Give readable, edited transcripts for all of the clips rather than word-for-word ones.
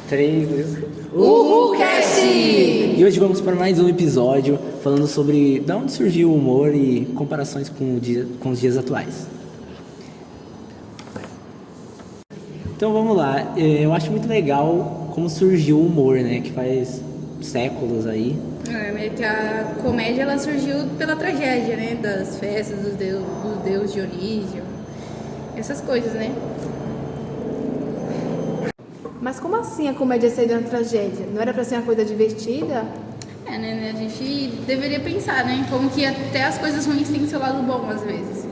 3, 2... Uhulcast! E hoje vamos para mais um episódio falando sobre de onde surgiu o humor e comparações com os dias atuais. Então vamos lá, eu acho muito legal como surgiu o humor, né, que faz séculos aí. É que a comédia ela surgiu pela tragédia, né, das festas do deus Dionísio, essas coisas, né? Mas como assim a comédia saiu da tragédia? Não era pra ser uma coisa divertida? Né, a gente deveria pensar, né, como que até as coisas ruins têm seu lado bom às vezes.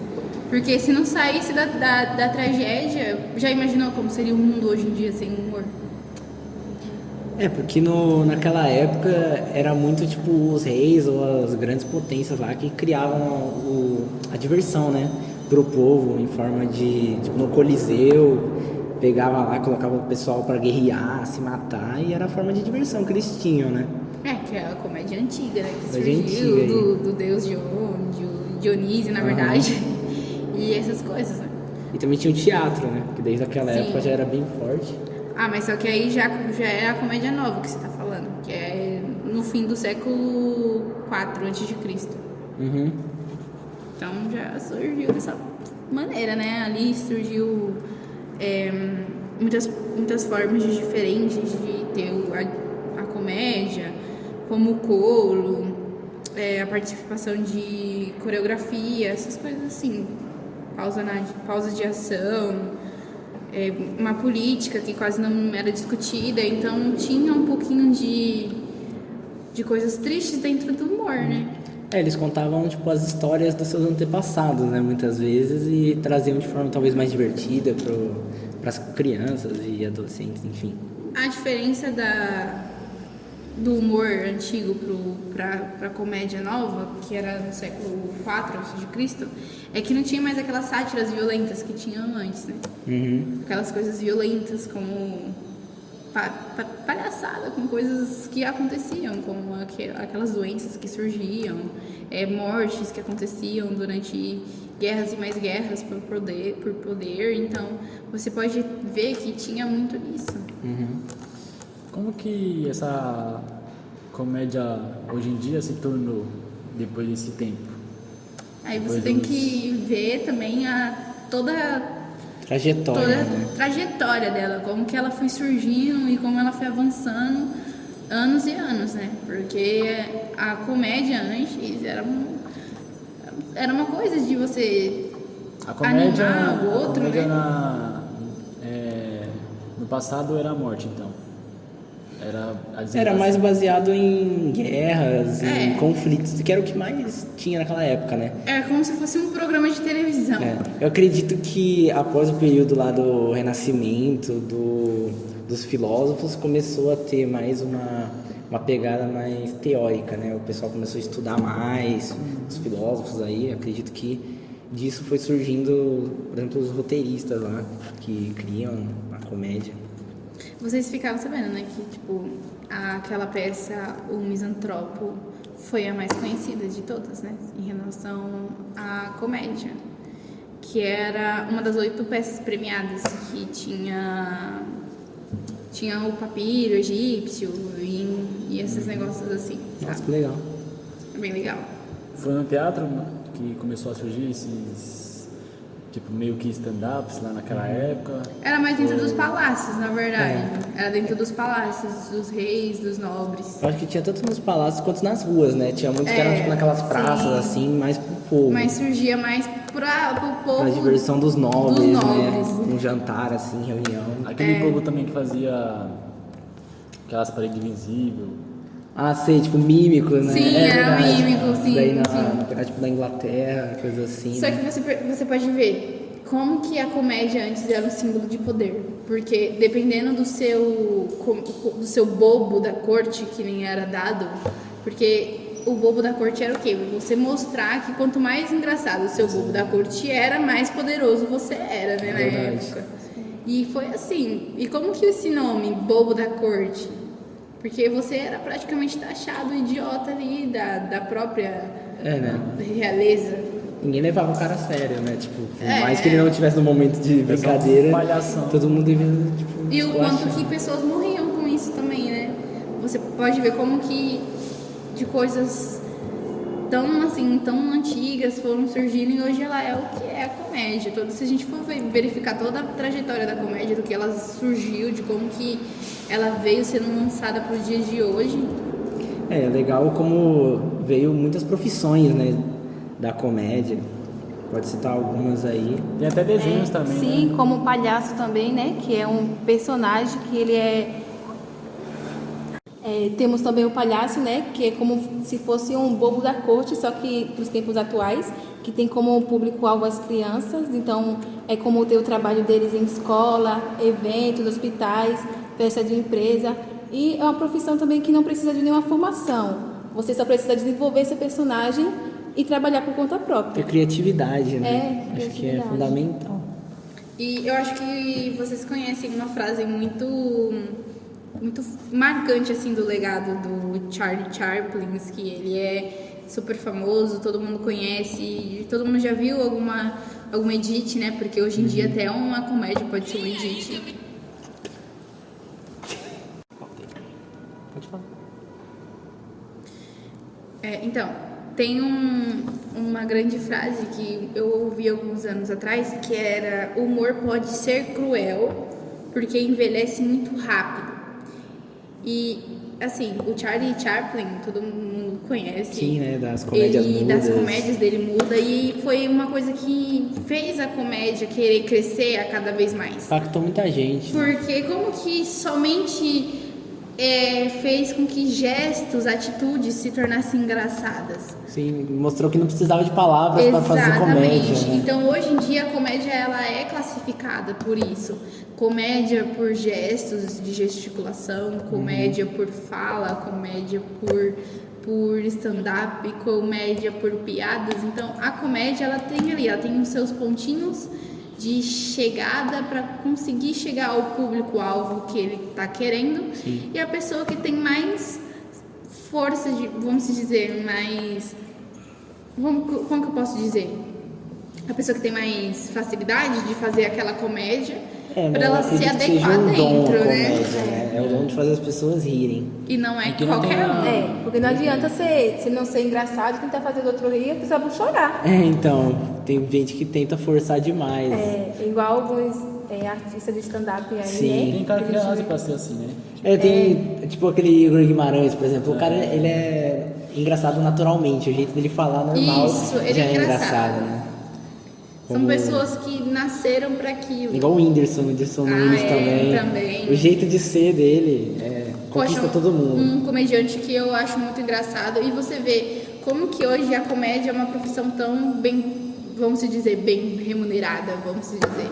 Porque se não saísse da tragédia, já imaginou como seria o mundo hoje em dia sem humor? Porque naquela época era muito tipo os reis ou as grandes potências lá que criavam a diversão, né, pro povo em forma de, tipo, no Coliseu, pegava lá, colocava o pessoal pra guerrear, se matar, e era a forma de diversão que eles tinham, né? Que é a comédia antiga, né, que Comédia surgiu antiga do deus Dionísio, na verdade, e essas coisas, né? E também tinha o teatro, né, que desde aquela Sim. época já era bem forte. Mas só que aí já é a comédia nova que você tá falando, que é no fim do século IV a.C. Uhum. Então já surgiu dessa maneira, né? Ali surgiu muitas formas diferentes de ter a comédia, como o coro, a participação de coreografia, essas coisas assim, pausa de ação. Uma política que quase não era discutida, então tinha um pouquinho de coisas tristes dentro do humor, né? Eles contavam tipo as histórias dos seus antepassados, né, muitas vezes, e traziam de forma talvez mais divertida para as crianças e adolescentes, enfim. A diferença do humor antigo para a comédia nova, que era no século IV a.C., é que não tinha mais aquelas sátiras violentas que tinham antes, né? Uhum. Aquelas coisas violentas como palhaçada, com coisas que aconteciam, como aquelas doenças que surgiam, mortes que aconteciam durante guerras e mais guerras por poder. Então, você pode ver que tinha muito disso. Uhum. Como que essa comédia hoje em dia se tornou depois desse tempo? Aí você tem que ver também toda a trajetória dela, como que ela foi surgindo e como ela foi avançando anos e anos, né? Porque a comédia antes era uma coisa de você animar o outro, a comédia né? no passado era a morte, então. Era mais baseado em guerras, em conflitos, que era o que mais tinha naquela época, né? É como se fosse um programa de televisão. Eu acredito que após o período lá do Renascimento, dos filósofos, começou a ter mais uma pegada mais teórica, né? O pessoal começou a estudar mais, os filósofos aí, acredito que disso foi surgindo, por exemplo, os roteiristas lá, que criam a comédia. Vocês ficavam sabendo, né, que, tipo, aquela peça, O Misantropo, foi a mais conhecida de todas, né, em relação à comédia, que era uma das 8 peças premiadas, que tinha o papiro egípcio e esses negócios assim, sabe? Nossa, que legal. É bem legal. Foi no teatro que começou a surgir esses, tipo, meio que stand-ups lá naquela época? Era mais dentro dos palácios, na verdade. Era dentro dos palácios, dos reis, dos nobres. Eu acho que tinha tanto nos palácios quanto nas ruas, né? Tinha muitos que eram tipo naquelas praças, sim. assim, mais pro povo. Mas surgia mais pro povo. Pra diversão dos nobres, né? nobres. Um jantar, assim, reunião. Aquele povo também que fazia aquelas paredes invisíveis. Sei, tipo mímico, né? Sim, era mímico, sim, Daí sim. era tipo da Inglaterra, coisa assim. Só que você pode ver como que a comédia antes era um símbolo de poder. Porque dependendo do seu bobo da corte, que nem era dado, porque o bobo da corte era o quê? Você mostrar que quanto mais engraçado o seu bobo da corte era, mais poderoso você era, né, na época. E foi assim. E como que esse nome, bobo da corte? Porque você era praticamente taxado idiota ali da própria né? realeza. Ninguém levava o cara a sério, né? Tipo, por mais que ele não estivesse no momento de brincadeira, palhação. todo mundo devia, tipo, E o quanto esculachar. que pessoas morriam com você pode ver como que de coisas tão assim, tão antigas foram surgindo e hoje ela é o que é a comédia. Se a gente for verificar toda a trajetória da comédia, do que ela surgiu, de como que ela veio sendo lançada para os dias de hoje. É legal como veio muitas profissões, né, da comédia. Pode citar algumas aí. Tem até desenhos também, Sim, né? como o palhaço também, né? Que é um personagem que ele temos também o palhaço, né? Que é como se fosse um bobo da corte, só que para os tempos atuais, que tem como público-alvo as crianças. Então, é como ter o trabalho deles em escola, eventos, hospitais, festa de empresa. E é uma profissão também que não precisa de nenhuma formação. Você só precisa desenvolver seu personagem e trabalhar por conta própria. Ter criatividade, né? Acho que é criatividade. fundamental. E eu acho que vocês conhecem uma frase muito marcante assim do legado do Charlie Chaplin, que ele é super famoso, todo mundo conhece, todo mundo já viu alguma edit, né? Porque hoje em dia até uma comédia pode ser um edit. Pode falar. Então, tem uma grande frase que eu ouvi alguns anos atrás, que era: o humor pode ser cruel porque envelhece muito rápido. E, assim, o Charlie Chaplin, todo mundo conhece. Sim, né? Das comédias mudas. Das comédias dele muda. E foi uma coisa que fez a comédia querer crescer a cada vez mais. Impactou muita gente. Porque como que somente fez com que gestos, atitudes se tornassem engraçadas. Sim, mostrou que não precisava de palavras para fazer comédia, né? Então, hoje em dia, a comédia ela é classificada por isso. Comédia por gestos de gesticulação, comédia por fala, comédia por stand-up, comédia por piadas. Então, a comédia ela tem os seus pontinhos de chegada para conseguir chegar ao público-alvo que ele está querendo. Sim. E a pessoa que tem mais força, vamos dizer, mais... Como que eu posso dizer? A pessoa que tem mais facilidade de fazer aquela comédia para ela se adequar dentro, né? É o dom de fazer as pessoas rirem. E não é que não qualquer tem um. Porque não adianta você não ser engraçado e tentar fazer do outro rir, a pessoa vai chorar. Então, tem gente que tenta forçar demais. Igual alguns artistas de stand-up aí, Sim. né? Tem cara que nasce pra ser assim, né? Tem, tipo, aquele Igor Guimarães, por exemplo. O cara, ele é engraçado naturalmente. O jeito dele falar normal Isso, ele já é é engraçado. né? São pessoas que nasceram para aquilo. Igual o Whindersson Nunes também. O jeito de ser dele conquista Poxa, todo mundo. Um comediante que eu acho muito engraçado. E você vê como que hoje a comédia é uma profissão tão bem, vamos dizer, bem remunerada, vamos dizer.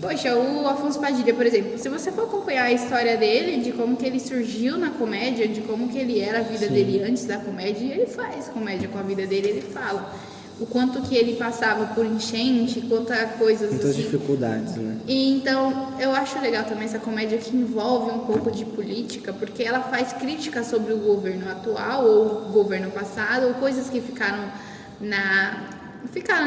Poxa, o Afonso Padilha, por exemplo, se você for acompanhar a história dele, de como que ele surgiu na comédia, de como que ele era a vida dele antes da comédia, e ele faz comédia com a vida dele, ele fala o quanto que ele passava por enchente, quanta coisas Muitas assim. dificuldades, né? E então, eu acho legal também essa comédia que envolve um pouco de política, porque ela faz crítica sobre o governo atual ou o governo passado, ou coisas que ficaram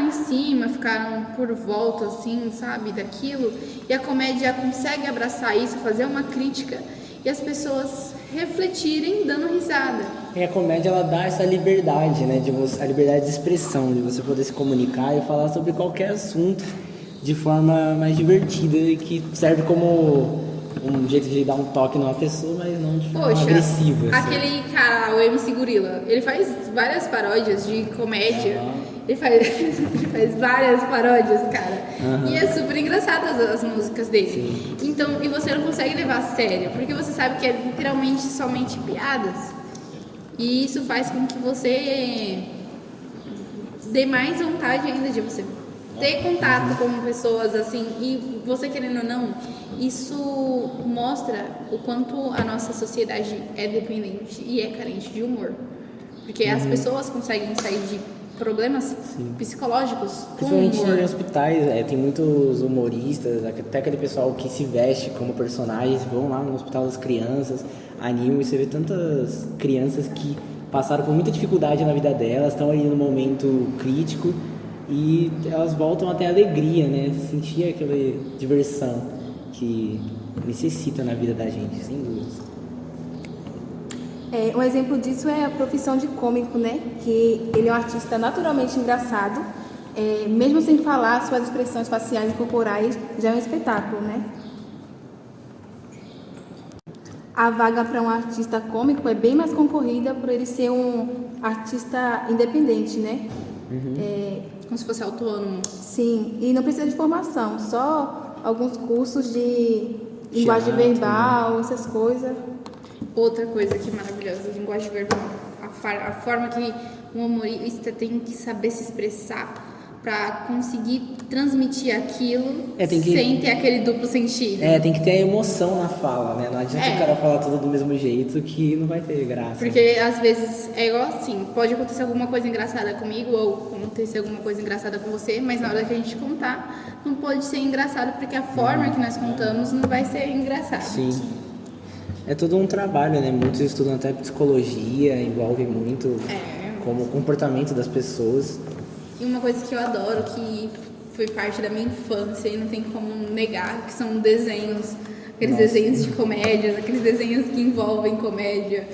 em cima, ficaram por volta, assim, sabe, daquilo. E a comédia consegue abraçar isso, fazer uma crítica e as pessoas refletirem dando risada. E a comédia, ela dá essa liberdade, né? A liberdade de expressão, de você poder se comunicar e falar sobre qualquer assunto de forma mais divertida e que serve como um jeito de dar um toque numa pessoa, mas não de forma agressiva. Assim. Aquele cara, o MC Gorila, ele faz várias paródias de comédia. Ele faz várias paródias, cara. E é super engraçado as músicas dele. Sim. Então, e você não consegue levar a sério, porque você sabe que é literalmente somente piadas. E isso faz com que você dê mais vontade ainda de você ter contato com pessoas assim. E você querendo ou não, isso mostra o quanto a nossa sociedade é dependente e é carente de humor. Porque as pessoas conseguem sair de problemas psicológicos com principalmente humor. em hospitais, tem muitos humoristas, até aquele pessoal que se veste como personagens, vão lá no hospital das crianças, animam, e você vê tantas crianças que passaram por muita dificuldade na vida delas, estão ali no momento crítico e elas voltam até a alegria, né? Sentir aquela diversão que necessita na vida da gente, sem dúvida. Um exemplo disso é a profissão de cômico, né? Que ele é um artista naturalmente engraçado, mesmo sem falar, suas expressões faciais e corporais já é um espetáculo, né? A vaga para um artista cômico é bem mais concorrida por ele ser um artista independente, né? Como se fosse autônomo. Sim, e não precisa de formação, só alguns cursos de linguagem Teatro, verbal, essas coisas. Outra coisa que é maravilhosa, a linguagem verbal. A forma que um humorista tem que saber se expressar para conseguir transmitir aquilo sem ter aquele duplo sentido. Tem que ter a emoção na fala, né? Não adianta o cara falar tudo do mesmo jeito que não vai ter graça. Porque às vezes é igual assim, pode acontecer alguma coisa engraçada comigo ou acontecer alguma coisa engraçada com você, mas na hora que a gente contar, não pode ser engraçado porque a forma que nós contamos não vai ser engraçada. Sim. É todo um trabalho, né? Muitos estudam até psicologia, envolve muito como o comportamento das pessoas. E uma coisa que eu adoro, que foi parte da minha infância e não tem como negar, que são desenhos, aqueles desenhos de comédia, aqueles desenhos que envolvem comédia.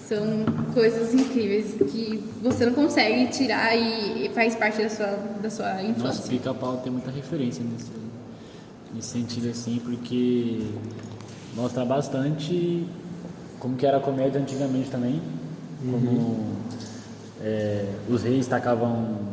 São coisas incríveis que você não consegue tirar e faz parte da sua infância. Nossa, Pica-Pau tem muita referência nesse sentido assim, porque mostra bastante como que era a comédia antigamente também, como os reis tacavam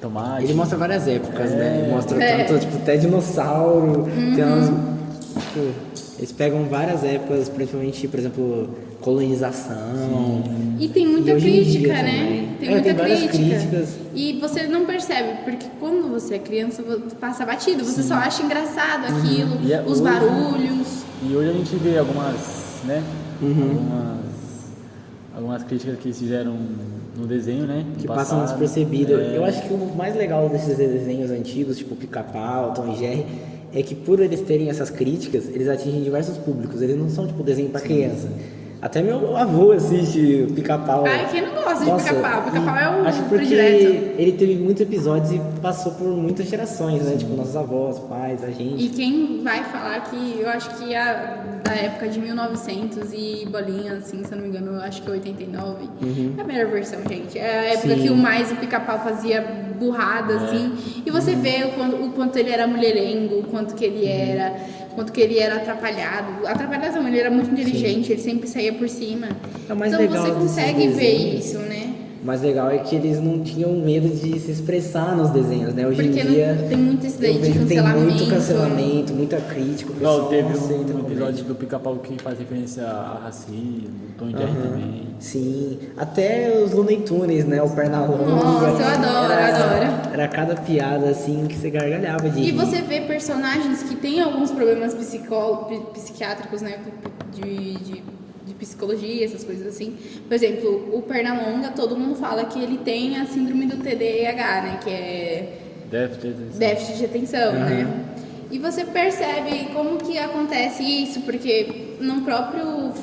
tomate. Ele mostra várias épocas, né? Ele mostra tanto, tipo, até dinossauro, tem umas, tipo, eles pegam várias épocas, principalmente, por exemplo, colonização. E tem muita hoje em dia crítica, né? também. Tem muita várias crítica. críticas. E você não percebe, porque quando você é criança, você passa batido, você só acha engraçado aquilo, E os hoje- barulhos. E hoje a gente vê algumas, né? Algumas críticas que fizeram no desenho, né? Que no passam passado. despercebido. Eu acho que o mais legal desses desenhos antigos, tipo Pica-Pau, Tom e Jerry, é que por eles terem essas críticas, eles atingem diversos públicos. Eles não são tipo desenho pra criança. Até meu avô assiste Pica-Pau. Ai, quem não gosta de Nossa, Pica-Pau? Pica-Pau é o acho porque predileto. ele teve muitos episódios e passou por muitas gerações, né? Tipo, nossos avós, pais, a gente. E quem vai falar que eu acho que da época de 1900 e bolinha, assim, se eu não me engano, eu acho que 89, é a melhor versão, gente. É a época que o Pica-Pau fazia burrada, assim, e você vê o quanto ele era mulherengo, o quanto que ele era atrapalhado. Atrapalhado não, ele era muito inteligente, ele sempre saía por cima. É o mais então legal você desses consegue ver desenhos. isso, né? O mais legal é que eles não tinham medo de se expressar nos desenhos, né? Hoje Porque em dia tem muito isso daí eu de vejo que tem cancelamento. muito cancelamento, muita crítica. O pessoal Igual teve não aceita um comédia. episódio do Pica-Pau que faz referência a racismo, Tom e Jerry também. Sim, até os Looney Tunes, né? O Pernalonga. Nossa, eu adoro, adoro. Era cada piada assim que você gargalhava de E rir. você vê personagens que têm alguns problemas psiquiátricos, né? De psicologia, essas coisas assim. Por exemplo, o Pernalonga, todo mundo fala que ele tem a síndrome do TDAH, né? Que é déficit de atenção, né? E você percebe como que acontece isso, porque no próprio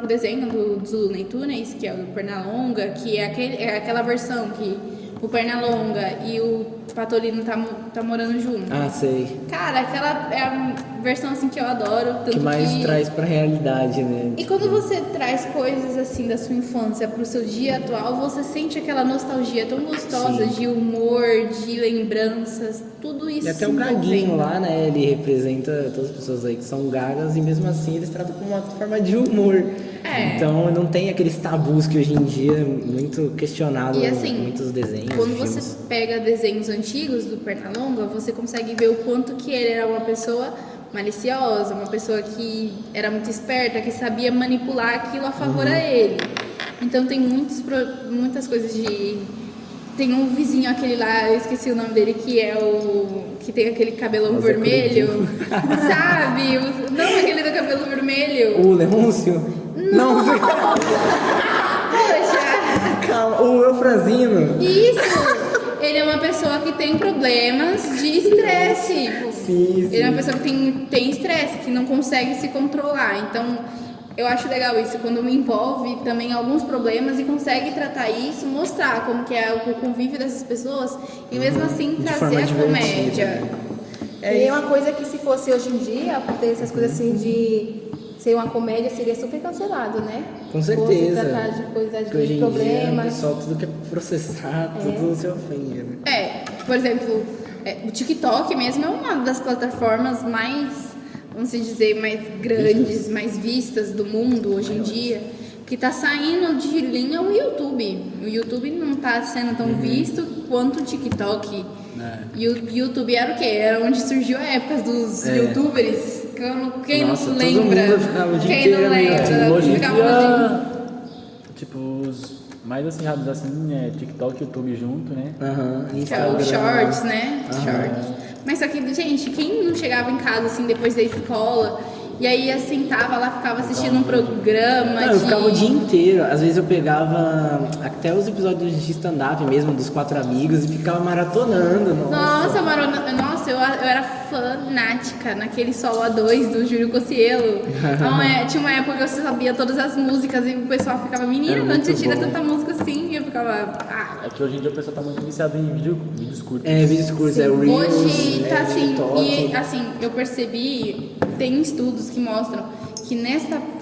desenho dos Looney Tunes, que é o do Pernalonga, que é aquela versão que o Pernalonga e o Patolino tá morando junto. Ah, sei. Cara, aquela é a versão assim que eu adoro. Tanto Que mais traz pra realidade, né? E quando você traz coisas assim da sua infância pro seu dia atual, você sente aquela nostalgia tão gostosa de humor, de lembranças, tudo isso. E até se o Gaguinho envolvendo. lá, né? Ele representa todas as pessoas aí que são gagas e mesmo assim eles tratam como uma forma de humor. Então não tem aqueles tabus que hoje em dia é muito questionado E assim, em muitos desenhos. quando filmes. você pega desenhos antigos do Pernalonga, você consegue ver o quanto que ele era uma pessoa maliciosa, uma pessoa que era muito esperta, que sabia manipular aquilo a favor a ele. Então tem muitas coisas de... Tem um vizinho aquele lá, eu esqueci o nome dele, que é o... que tem aquele cabelão Nossa, vermelho, sabe? Não aquele do cabelo vermelho. O Leôncio? Não, Poxa! calma, o Eufrazino. Isso! Ele é uma pessoa que tem problemas de estresse. Sim. Ele é uma pessoa que tem estresse, que não consegue se controlar. Então, eu acho legal isso, quando me envolve também alguns problemas e consegue tratar isso, mostrar como que é o convívio dessas pessoas e mesmo assim De trazer forma a divertida. comédia. E é uma coisa que se fosse hoje em dia, por ter essas coisas assim de ser uma comédia seria super cancelado, né? Com Por se certeza. tratar de coisas Porque hoje de em dia o problemas. pessoal tudo quer processar, tudo se ofende, né? Por exemplo, o TikTok mesmo é uma das plataformas mais, vamos dizer, mais grandes, mais vistas do mundo hoje em dia, que tá saindo de linha o YouTube. O YouTube não tá sendo tão visto quanto o TikTok. E o YouTube era o quê? Era onde surgiu a época dos youtubers. Quem Nossa, não todo lembra? mundo ficava o dia Quem inteiro não no lembra? YouTube. Hoje em Ficava o dia- tipo, os mais acirrados assim é TikTok e YouTube junto, né? Aham, Que é Instagram. o Shorts, né? Shorts. Mas só que, gente, quem não chegava em casa assim depois da escola e aí assim tava lá, ficava assistindo um programa Não, eu ficava o dia inteiro. Às vezes eu pegava até os episódios de stand-up mesmo, dos 4 amigos, e ficava maratonando. Nossa, nossa, eu era fanática naquele Solo A2 do Júlio Cocielo. Então, tinha uma época que eu sabia todas as músicas e o pessoal ficava, menina, Era de onde você muito tira bom. tanta música assim? E eu ficava, É que hoje em dia o pessoal tá muito viciado em vídeos curtos. É, vídeos curtos, é Reels, hoje tá é assim, TikTok. e assim, eu percebi, tem estudos que mostram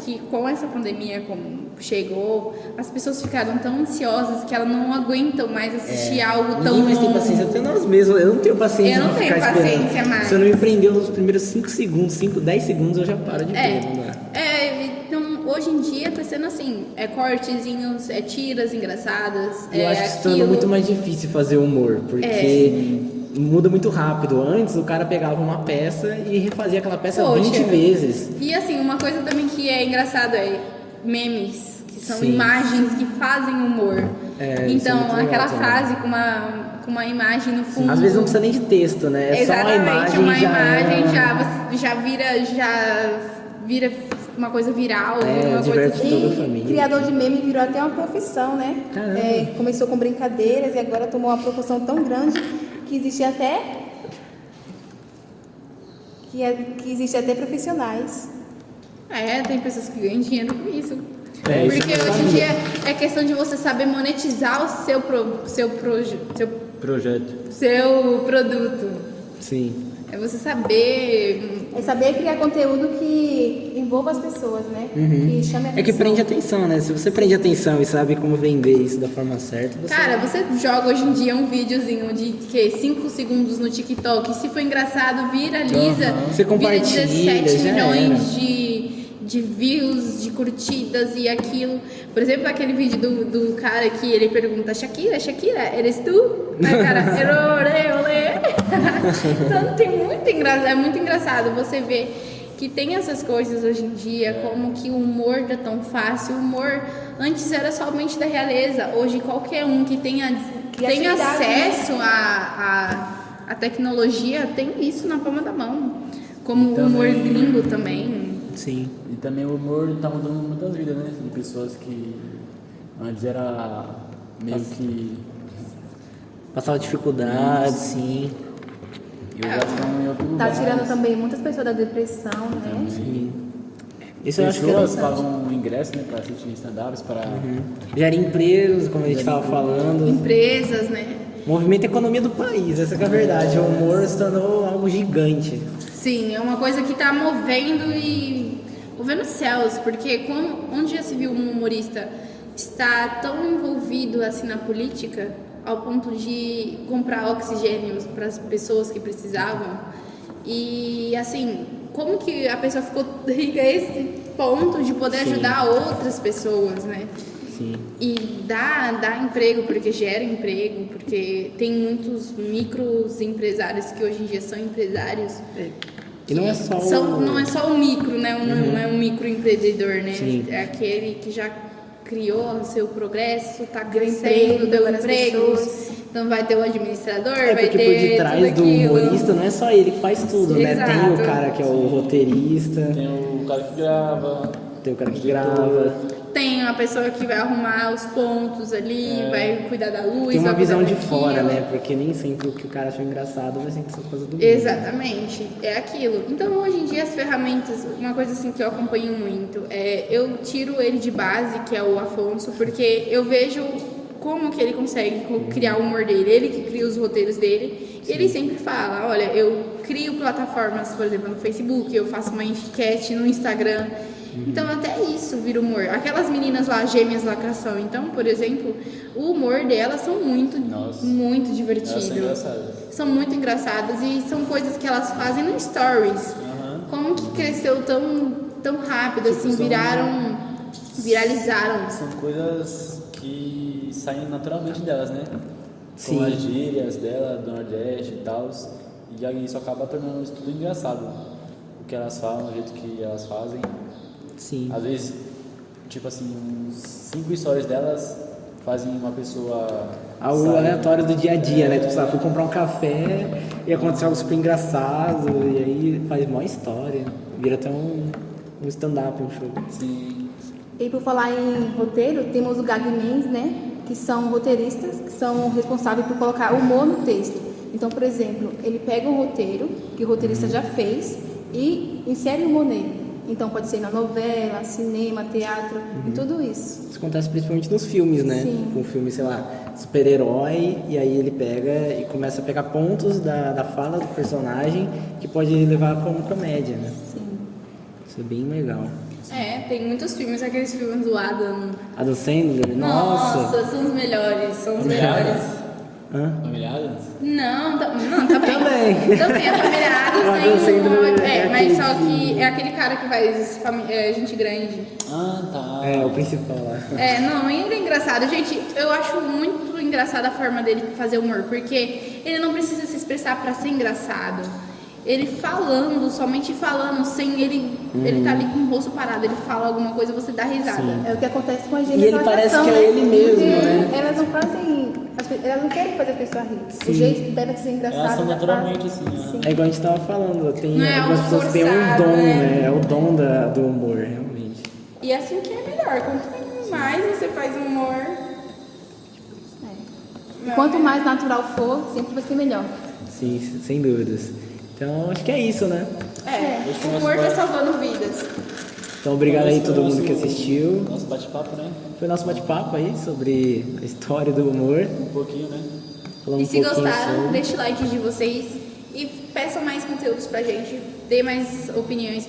que com essa pandemia como chegou, as pessoas ficaram tão ansiosas que elas não aguentam mais assistir algo tão Ninguém mais tem longo. paciência, até nós mesmos. Eu não tenho paciência Eu não de tenho ficar paciência esperando. mais. Se eu não me prender nos primeiros 5 segundos, 10 segundos, eu já paro de ver. Não dá. Então hoje em dia tá sendo assim, cortezinhos, tiras engraçadas, Eu acho que se torna aquilo. muito mais difícil fazer humor, porque muda muito rápido. Antes o cara pegava uma peça e refazia aquela peça Poxa. 20 vezes. E assim, uma coisa também que é engraçado é memes, que são Sim. imagens que fazem humor. Isso é Então, muito legal aquela também. frase com uma imagem no fundo. Às vezes não precisa nem de texto, né? É Exatamente, só uma imagem uma já... imagem já vira uma coisa viral, uma coisa diverte assim. toda a E família. criador de meme virou até uma profissão, né? Caramba. Começou com brincadeiras e agora tomou uma proporção tão grande que existe até profissionais. Tem pessoas que ganham dinheiro com isso. Isso Porque eu não hoje em sabia. dia é questão de você saber monetizar o seu produto. Sim. É você saber. É saber criar conteúdo que envolva as pessoas, né? Que chame a atenção. É que prende atenção, né? Se você prende atenção e sabe como vender isso da forma certa, você... Cara, você joga hoje em dia um videozinho de 5 segundos no TikTok. Se for engraçado, viraliza. Você compartilha, Vira 17 já milhões de views, de curtidas e aquilo. Por exemplo, aquele vídeo do cara que ele pergunta: Shakira, eres tu? Aí o cara, olê. Então é muito engraçado você ver que tem essas coisas hoje em dia, como que o humor tá tão fácil. O humor antes era somente da realeza, hoje qualquer um que tenha Criatividade, acesso à tecnologia tem isso na palma da mão. Como o humor gringo também. Sim. E também o humor tá mudando muitas vidas, né? De pessoas que antes era meio que... Passava dificuldade, sim. E hoje elas estão em outro Tá lugar. tirando também muitas pessoas da depressão, né? Sim. Isso eu acho que é Pessoas verdade. pagam um ingresso, né? Pra assistir stand-ups, para... Gera empregos, como a gente estava falando. Empresas, né? Movimenta a economia do país, essa que é a verdade. O humor se tornou algo gigante. Sim, é uma coisa que tá movendo céus, porque onde já se viu um humorista estar tão envolvido assim na política ao ponto de comprar oxigênios para as pessoas que precisavam. E assim, como que a pessoa ficou rica a esse ponto de poder ajudar outras pessoas, né? Sim. E dá emprego, porque gera emprego, porque tem muitos micros empresários que hoje em dia são empresários. E não é só Não é só o micro, né? Não é um microempreendedor, né? Sim. É aquele que já criou o seu progresso, tá Deu crescendo, emprego deu para as empregos. pessoas. Então vai ter o administrador, É vai porque ter por detrás tudo do aquilo. humorista não é só ele que faz tudo, né? Tem Exato. o cara que é o roteirista, Tem o cara que grava... tem o cara que grava, Tem uma pessoa que vai arrumar os pontos ali, vai cuidar da luz, tem uma vai visão cuidar de fora, daquilo. né? Porque nem sempre o que o cara achou engraçado vai sempre ser coisa do mundo. Exatamente, é aquilo. Então hoje em dia as ferramentas, uma coisa assim que eu acompanho muito, eu tiro ele de base, que é o Afonso, porque eu vejo como que ele consegue criar o humor dele, ele que cria os roteiros dele, e ele sempre fala, olha, eu crio plataformas, por exemplo, no Facebook, eu faço uma enquete no Instagram, Então até isso vira humor. Aquelas meninas lá, gêmeas lacração, então, por exemplo, o humor delas são muito, Nossa. muito Elas divertidos. são engraçadas. São muito engraçadas e são coisas que elas fazem no stories. Aham. Como que cresceu tão rápido, assim, são- viralizaram. São coisas que saem naturalmente delas, né? Sim. Com as gírias dela, do Nordeste e tal. E aí isso acaba tornando isso tudo engraçado. O que elas falam, o jeito que elas fazem. Sim. Às vezes, tipo assim, uns 5 stories delas fazem uma pessoa... Algo sair. aleatório do dia a dia, né? Tipo, sabe, fui comprar um café e aconteceu algo super engraçado, e aí faz mó história. Vira até um stand-up, um show. Sim. E por falar em roteiro, temos o Gagmans, né? Que são roteiristas, que são responsáveis por colocar humor no texto. Então, por exemplo, ele pega um roteiro, que o roteirista já fez, e insere humor nele. Então, pode ser na novela, cinema, teatro, e tudo isso. Isso acontece principalmente nos filmes, né? Sim. Com um filme, sei lá, super-herói, e aí ele pega e começa a pegar pontos da fala do personagem que pode levar como comédia, né? Sim. Isso é bem legal. É, tem muitos filmes, aqueles filmes do Adam. Adam Sandler, nossa! São os melhores, são os melhores. Hã? Familiares? Não, também. Também a família O Adams Adam tem Sandler é mas aquele só que- que é aquele cara que faz gente grande. Ah, tá. É, o principal lá. Não, ele é engraçado. Gente, eu acho muito engraçada a forma dele fazer humor, porque ele não precisa se expressar pra ser engraçado. Ele falando, somente falando, sem ele tá ali com o rosto parado, ele fala alguma coisa, você dá risada. É o que acontece com a gente. E ele parece que é ele mesmo, né? Elas não fazem. Elas não querem fazer a pessoa rir. O jeito deve ser engraçado. Elas são já naturalmente fazem. assim, né? Sim. É igual a gente tava falando, tem Não é algumas algo pessoas que têm um forçado, dom, né? né? É o dom do humor, realmente. E assim que é melhor. Quanto mais você faz humor, E quanto mais natural for, sempre vai ser melhor. Sim, sem dúvidas. Então, acho que é isso, né? o humor tá salvando vidas. Então, obrigado aí a todo mundo Nosso- que assistiu. Nosso bate-papo, né? Foi nosso bate-papo aí sobre a história do humor. Um pouquinho, né? Falando E se um pouquinho gostaram, sobre... deixe o like de vocês e peçam mais conteúdos pra gente, dê mais opiniões